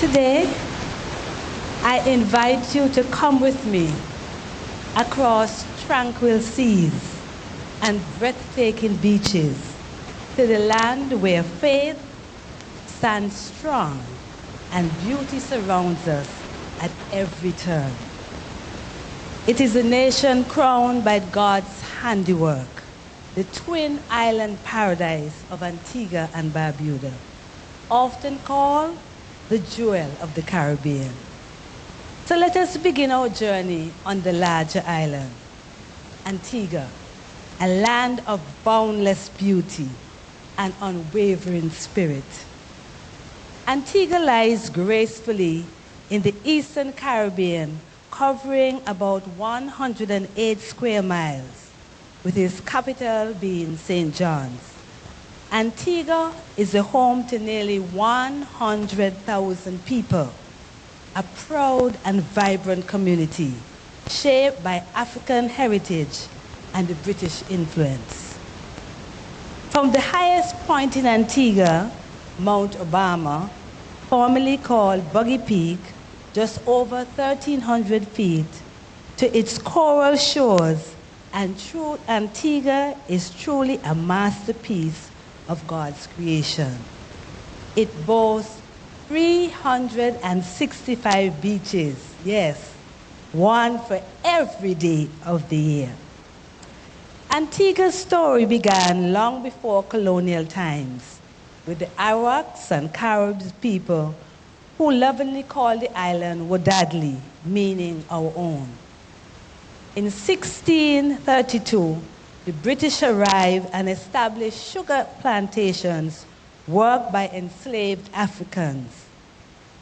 Today, I invite you to come with me across tranquil seas and breathtaking beaches to the land where faith stands strong and beauty surrounds us at every turn. It is a nation crowned by God's handiwork, the twin island paradise of Antigua and Barbuda, often called the jewel of the Caribbean. So let us begin our journey on the larger island, Antigua, a land of boundless beauty and unwavering spirit. Antigua lies gracefully in the eastern Caribbean, covering about 108 square miles, with its capital being St. John's. Antigua is the home to nearly 100,000 people, a proud and vibrant community shaped by African heritage and the British influence. From the highest point in Antigua, Mount Obama, formerly called Buggy Peak, just over 1,300 feet, to its coral shores, Antigua is truly a masterpiece of God's creation. It boasts 365 beaches, yes, one for every day of the year. Antigua's story began long before colonial times, with the Arawaks and Caribs people who lovingly called the island Wadadli, meaning our own. In 1632, the British arrived and established sugar plantations worked by enslaved Africans.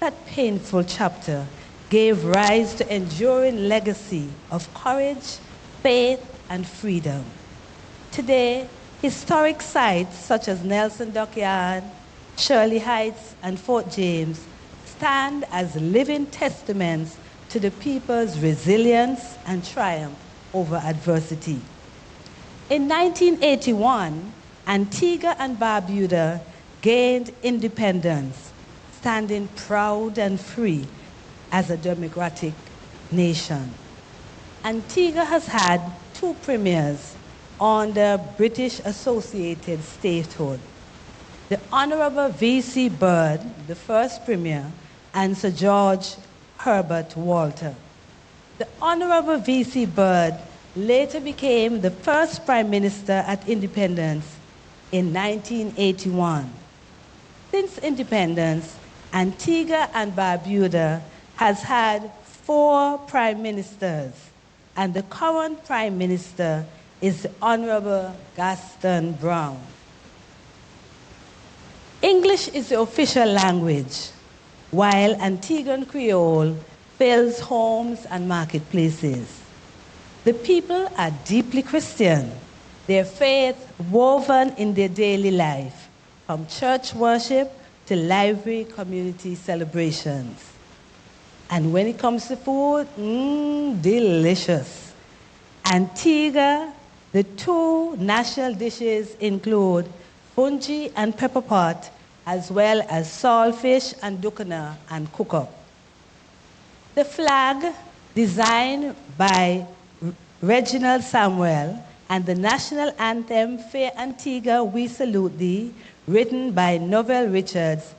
That painful chapter gave rise to enduring legacy of courage, faith, and freedom. Today, historic sites such as Nelson Dockyard, Shirley Heights, and Fort James stand as living testaments to the people's resilience and triumph over adversity. In 1981, Antigua and Barbuda gained independence, standing proud and free as a democratic nation. Antigua has had two premiers under British associated statehood. The Honorable V.C. Byrd, the first premier, and Sir George Herbert Walter. The Honorable V.C. Byrd later became the first Prime Minister at independence in 1981. Since independence, Antigua and Barbuda has had 4 Prime Ministers, and the current Prime Minister is the Honorable Gaston Brown. English is the official language, while Antiguan Creole fills homes and marketplaces. The people are deeply Christian, their faith woven in their daily life, from church worship to lively community celebrations. And when it comes to food, delicious. Antigua, the 2 national dishes include fungi and pepper pot, as well as saltfish and dukana and cook-up. The flag, designed by Reginald Samuel, and the national anthem, Fair Antigua, We Salute Thee, written by Novell Richards,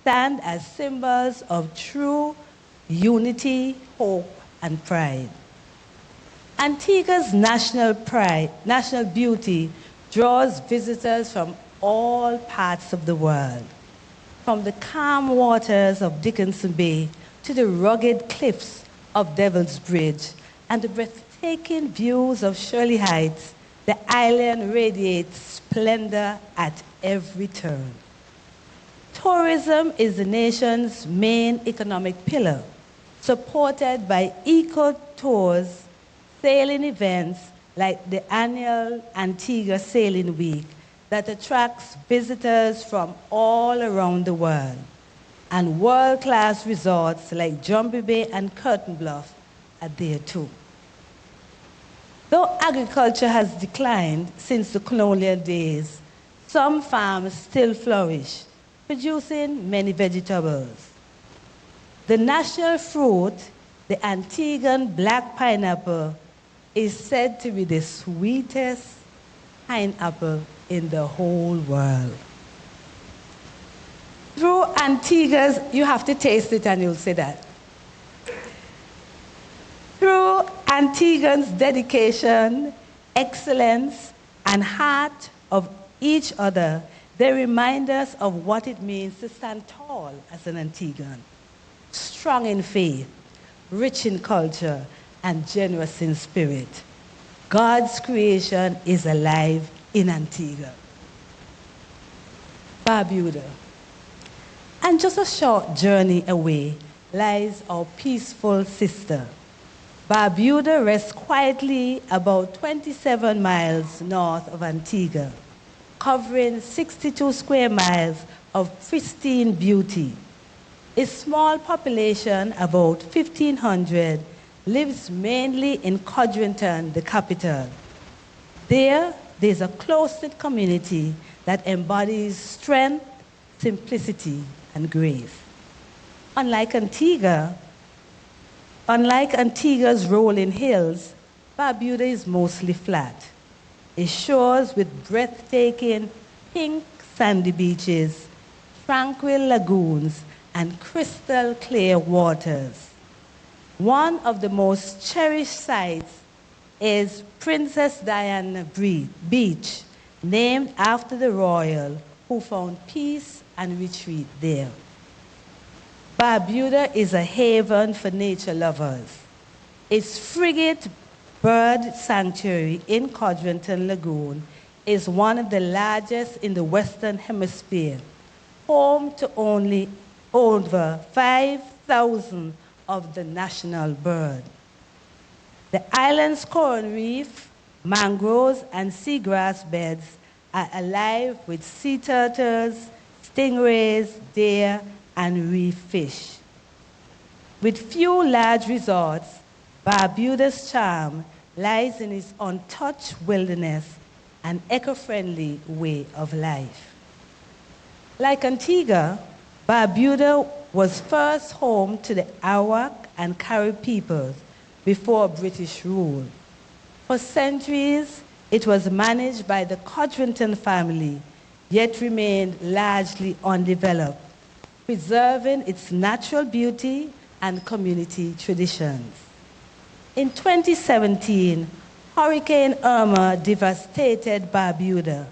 stand as symbols of true unity, hope, and pride. Antigua's national beauty draws visitors from all parts of the world, from the calm waters of Dickinson Bay to the rugged cliffs of Devil's Bridge and the breathtaking views of Shirley Heights. The island radiates splendor at every turn. Tourism is the nation's main economic pillar, supported by eco-tours, sailing events like the annual Antigua Sailing Week that attracts visitors from all around the world, and world-class resorts like Jumbie Bay and Curtain Bluff are there too. Though agriculture has declined since the colonial days, some farms still flourish, producing many vegetables. The national fruit, the Antiguan black pineapple, is said to be the sweetest pineapple in the whole world. Through Antigua's, you have to taste it and you'll say that. Through Antiguans' dedication, excellence, and heart of each other, they remind us of what it means to stand tall as an Antiguan, strong in faith, rich in culture, and generous in spirit. God's creation is alive in Antigua. Barbuda. And just a short journey away lies our peaceful sister. Barbuda rests quietly about 27 miles north of Antigua, covering 62 square miles of pristine beauty. Its small population, about 1,500, lives mainly in Codrington, the capital. There's a close-knit community that embodies strength, simplicity, and grace. Unlike Antigua's rolling hills, Barbuda is mostly flat. Its shores with breathtaking pink sandy beaches, tranquil lagoons, and crystal clear waters. One of the most cherished sites is Princess Diana Beach, named after the royal who found peace and retreat there. Barbuda is a haven for nature lovers. Its frigate bird sanctuary in Codrington Lagoon is one of the largest in the Western Hemisphere, home to only over 5,000 of the national bird. The island's coral reef, mangroves, and seagrass beds are alive with sea turtles, stingrays, deer, and reef fish. With few large resorts, Barbuda's charm lies in its untouched wilderness and eco-friendly way of life. Like Antigua, Barbuda was first home to the Arawak and Carib peoples before British rule. For centuries, it was managed by the Codrington family, yet remained largely undeveloped, preserving its natural beauty and community traditions. In 2017, Hurricane Irma devastated Barbuda,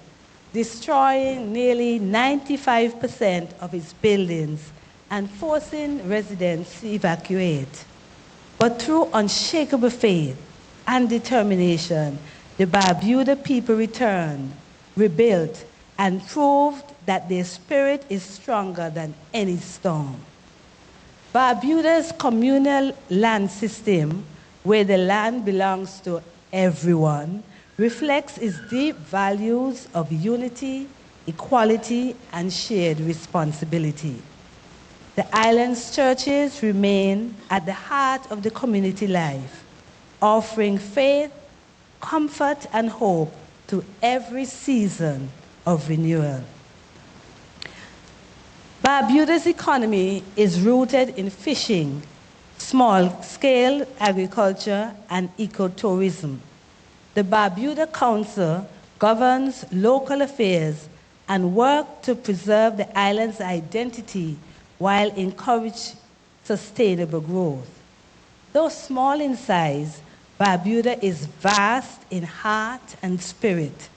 destroying nearly 95% of its buildings and forcing residents to evacuate. But through unshakable faith and determination, the Barbuda people returned, rebuilt, and proved that their spirit is stronger than any storm. Barbuda's communal land system, where the land belongs to everyone, reflects its deep values of unity, equality, and shared responsibility. The island's churches remain at the heart of the community life, offering faith, comfort, and hope to every season of renewal. Barbuda's economy is rooted in fishing, small-scale agriculture, and ecotourism. The Barbuda Council governs local affairs and works to preserve the island's identity while encouraging sustainable growth. Though small in size, Barbuda is vast in heart and spirit,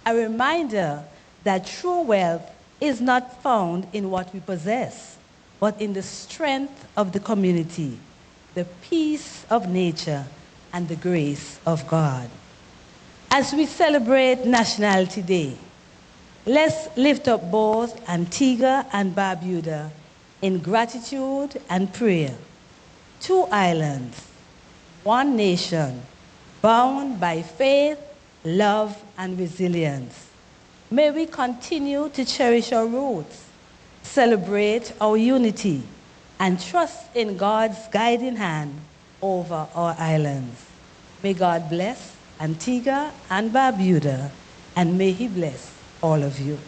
a reminder that true wealth is not found in what we possess, but in the strength of the community, the peace of nature, and the grace of God. As we celebrate Nationality Day, let's lift up both Antigua and Barbuda in gratitude and prayer. Two islands, one nation, bound by faith, love, and resilience. May we continue to cherish our roots, celebrate our unity, and trust in God's guiding hand over our islands. May God bless Antigua and Barbuda, and may He bless all of you.